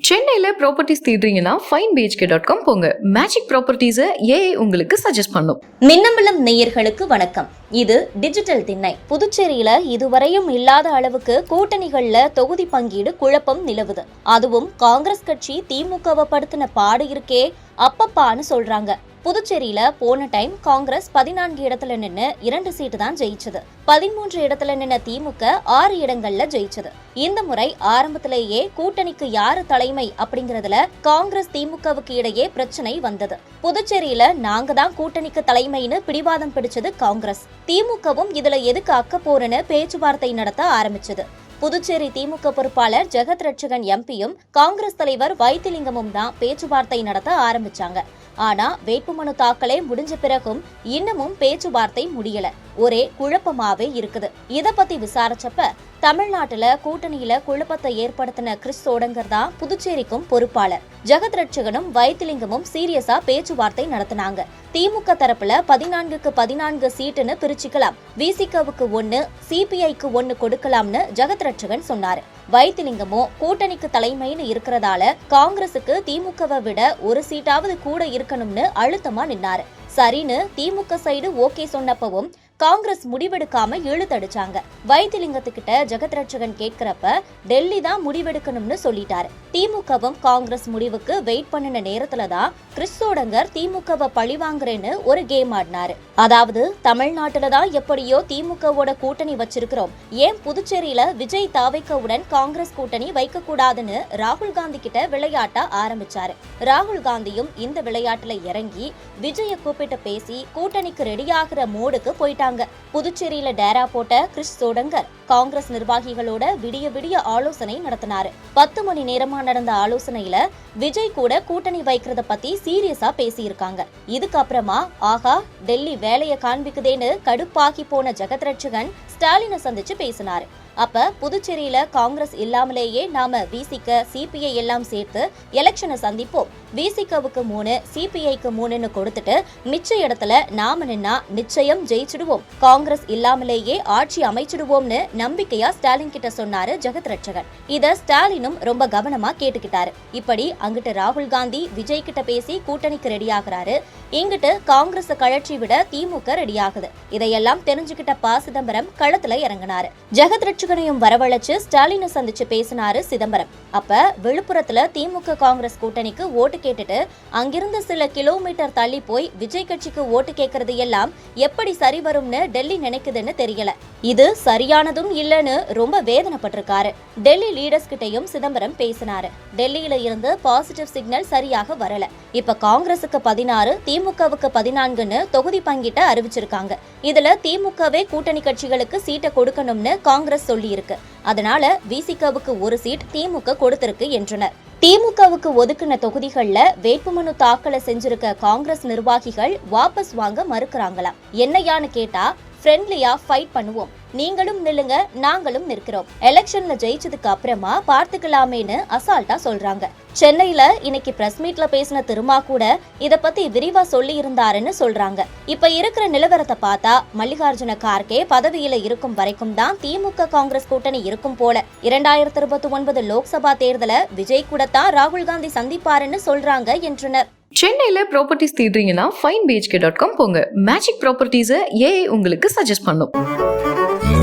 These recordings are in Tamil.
சென்னையில் ப்ராப்பர்ட்டிஸ் தேடுறீங்கன்னா finebhk.com போங்க. மேஜிக் ப்ராப்பர்ட்டிஸை ஏஐ உங்களுக்கு சஜஸ்ட் பண்ணும். மின்னம்பலம் நேயர்களுக்கு வணக்கம். இது டிஜிட்டல் திண்ணை. புதுச்சேரியில இதுவரையும் இல்லாத அளவுக்கு கூட்டணிகள்ல தொகுதி பங்கீடு குழப்பம் நிலவுது. அதுவும் காங்கிரஸ் கட்சி திமுகவை படுத்தின பாடு இருக்கே அப்பப்பான்னு சொல்றாங்க. புதுச்சேரியில போன டைம் காங்கிரஸ் 14 இடத்துல நின்னு 2 சீட்டு தான் ஜெயிச்சது. 13 இடத்துல நின்ன திமுக 6 இடங்கள்ல ஜெயிச்சது. இந்த முறை ஆரம்பத்திலேயே கூட்டணிக்கு யாரு தலைமை அப்படிங்கறதுல காங்கிரஸ் திமுகவுக்கு இடையே பிரச்சனை வந்தது. புதுச்சேரியில நாங்க தான் கூட்டணிக்கு தலைமைன்னு பிடிவாதம் பிடிச்சது காங்கிரஸ். திமுகவும் இதுல எதுக்கு அக்க போறன்னு பேச்சுவார்த்தை நடத்த ஆரம்பிச்சது. புதுச்சேரி திமுக பொறுப்பாளர் ஜெகத் ரட்சகன் எம்பியும் காங்கிரஸ் தலைவர் வைத்திலிங்கமும் தான் பேச்சுவார்த்தை நடத்த ஆரம்பிச்சாங்க. ஆனா வேட்புமனு தாக்கலே முடிஞ்ச பிறகும் இன்னமும் பேச்சுவார்த்தை முடியல. ஒரே குழப்பமாவே இருக்குது. இத பத்தி விசாரிச்சப்ப தமிழ்நாட்டுல கூட்டணியில குழப்பத்தை ஏற்படுத்தின கிறிஸ் சோடங்கர் தான் புதுச்சேரிக்கும் பொறுப்பாளர். ஜெகத் ரட்சகனும் வைத்திலிங்கமும் சீரியஸா பேச்சுவார்த்தை நடத்தினாங்க. திமுக தரப்புல 14க்கு 14 சீட்டுன்னு பிரிச்சுக்கலாம், விசிகவுக்கு 1, சிபிஐக்கு 1 கொடுக்கலாம்னு ஜெகத் ரட்சகன் சொன்னாரு. வைத்திலிங்கமோ கூட்டணிக்கு தலைமைன்னு இருக்கிறதால காங்கிரசுக்கு திமுகவை விட ஒரு சீட்டாவது கூட இருக்கணும்னு அழுத்தமா நின்னாரு. சரின்னு திமுக சைடு ஓகே சொன்னப்பவும் காங்கிரஸ் முடிவெடுக்காம இழுத்தடிச்சாங்க. வைத்திலிங்கத்துக்கிட்ட ஜெகத் ரட்சகன் கேட்கிறப்ப டெல்லி தான் முடிவெடுக்கணும்னு சொல்லிட்டாரு. திமுகவும் காங்கிரஸ் முடிவுக்கு வெயிட் பண்ணின நேரத்துல தான் கிறிஸ் சோடங்கர் திமுகவை பழிவாங்குறேன்னு ஒரு கேம் ஆடினாரு. அதாவது தமிழ்நாட்டுல தான் எப்படியோ திமுகவோட கூட்டணி வச்சிருக்கிறோம், ஏன் புதுச்சேரியில விஜய் தாவைக்கவுடன் காங்கிரஸ் கூட்டணி வைக்க கூடாதுன்னு ராகுல் காந்தி கிட்ட விளையாட்ட ஆரம்பிச்சாரு. ராகுல் காந்தியும் இந்த விளையாட்டுல இறங்கி விஜய கூப்பிட்டு பேசி கூட்டணிக்கு ரெடியாகிற மோடுக்கு போயிட்டாங்க. புதுச்சேரியில டேரா போட்ட கிறிஸ் சோடங்கர் காங்கிரஸ் நிர்வாகிகளோட விடிய ஆலோசனை நடத்தினாரு. 10 மணி நேரமா நடந்த ஆலோசனையில விஜய் கூட கூட்டணி வைக்கிறத பத்தி சீரியஸா பேசியிருக்காங்க. இதுக்கப்புறமா ஆஹா டெல்லி வேலைய காண்பிக்குதேன்னு கடுப்பாகி போன ஜெகத் ரட்சகன் ஸ்டாலினை சந்திச்சு பேசினாரு. அப்ப புதுச்சேரியில காங்கிரஸ் இல்லாமலேயே நாம விசிக சிபிஐ எல்லாம் சேர்த்து எலெக்ஷனை சந்திப்போம், விசிகவுக்கு 3 சிபிஐக்கு 3ன்னு கொடுத்துட்டு மிச்ச இடத்துல நாம நின்னா நிச்சயம் ஜெயிச்சிடுவோம், காங்கிரஸ் இல்லாமலேயே ஆட்சி அமைச்சிடுவோம்னு நம்பிக்கையா ஸ்டாலின் கிட்ட சொன்னாரு ஜெகத் ரட்சகன். இத ஸ்டாலினும் ரொம்ப கவனமா கேட்டுக்கிட்டாரு. இப்படி அங்கிட்டு ராகுல் காந்தி விஜய் கிட்ட பேசி கூட்டணிக்கு ரெடி ஆகுறாரு, இங்கிட்டு காங்கிரஸ் கழற்றி விட திமுக ரெடி ஆகுது. இதையெல்லாம் தெரிஞ்சுக்கிட்ட ப. சிதம்பரம் களத்துல இறங்கினாரு. ஜெகத் ரட்சகனையும் வரவழைச்சு ஸ்டாலினை சந்திச்சு பேசினாரு சிதம்பரம். அப்ப விழுப்புரத்துல திமுக காங்கிரஸ் கூட்டணிக்கு ஓட்டு கேட்டுட்டு அங்கிருந்து சில கிலோமீட்டர் தள்ளி போய் விஜய் கட்சிக்கு ஓட்டு கேட்கறது எல்லாம் எப்படி சரி வரும்னு டெல்லி நினைக்குதுன்னு தெரியல. இது சரியானதும் இல்லன்னு ரொம்ப வேதனைப்பட்டிருக்காரு. டெல்லி லீடர்ஸ் கிட்டையும் சிதம்பரம் பேசினாரு. டெல்லியில இருந்து பாசிட்டிவ் சிக்னல் சரியாக வரல. இப்ப காங்கிரசுக்கு 16 திமுகவுக்கு 14ன்னு தொகுதி பங்கிட்ட அறிவிச்சிருக்காங்க. இதுல திமுகவே கூட்டணி கட்சிகளுக்கு சீட்டை கொடுக்கணும்னு காங்கிரஸ் சொல்லி இருக்கு. அதனால விசிகவுக்கு 1 சீட் திமுக கொடுத்திருக்கு என்றனர். திமுகவுக்கு ஒதுக்கின தொகுதிகள்ல வேட்புமனு தாக்கலை செஞ்சிருக்க காங்கிரஸ் நிர்வாகிகள் வாபஸ் வாங்க மறுக்கிறாங்களாம். என்னையான்னு கேட்டா ஃப்ரெண்ட்லியா ஃபைட் பண்ணுவோம், நீங்களும் நில்லுங்க நாங்களும் நிற்கிறோம், எலெக்ஷன்ல ஜெயிச்சதுக்கு அப்புறமா பார்த்துக்கலாமேன்னு அசால்ட்டா சொல்றாங்க. சென்னையில இன்னைக்கு பிரஸ் மீட்ல பேசின திருமா கூட இத பத்தி விரிவா சொல்லி இருந்தாருன்னு சொல்றாங்க. இப்ப இருக்கிற நிலவரத்தை பார்த்தா மல்லிகார்ஜுன கார்கே பதவியில இருக்கும் வரைக்கும் தான் திமுக காங்கிரஸ் கூட்டணி இருக்கும் போல. 2029 லோக்சபா தேர்தலை விஜய் கூட தான் ராகுல் காந்தி சந்திப்பாருன்னு சொல்றாங்க என்றனர். சென்னையில் ப்ராப்பர்ட்டிஸ் தேடுறீங்கன்னா finebhk.com போங்க. மேஜிக் ப்ராப்பர்ட்டிஸை ஏஐ உங்களுக்கு சஜஸ்ட் பண்ணும்.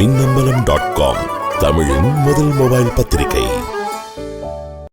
மின்னம்பலம்.com தமிழின் முதல் மொபைல் பத்திரிகை.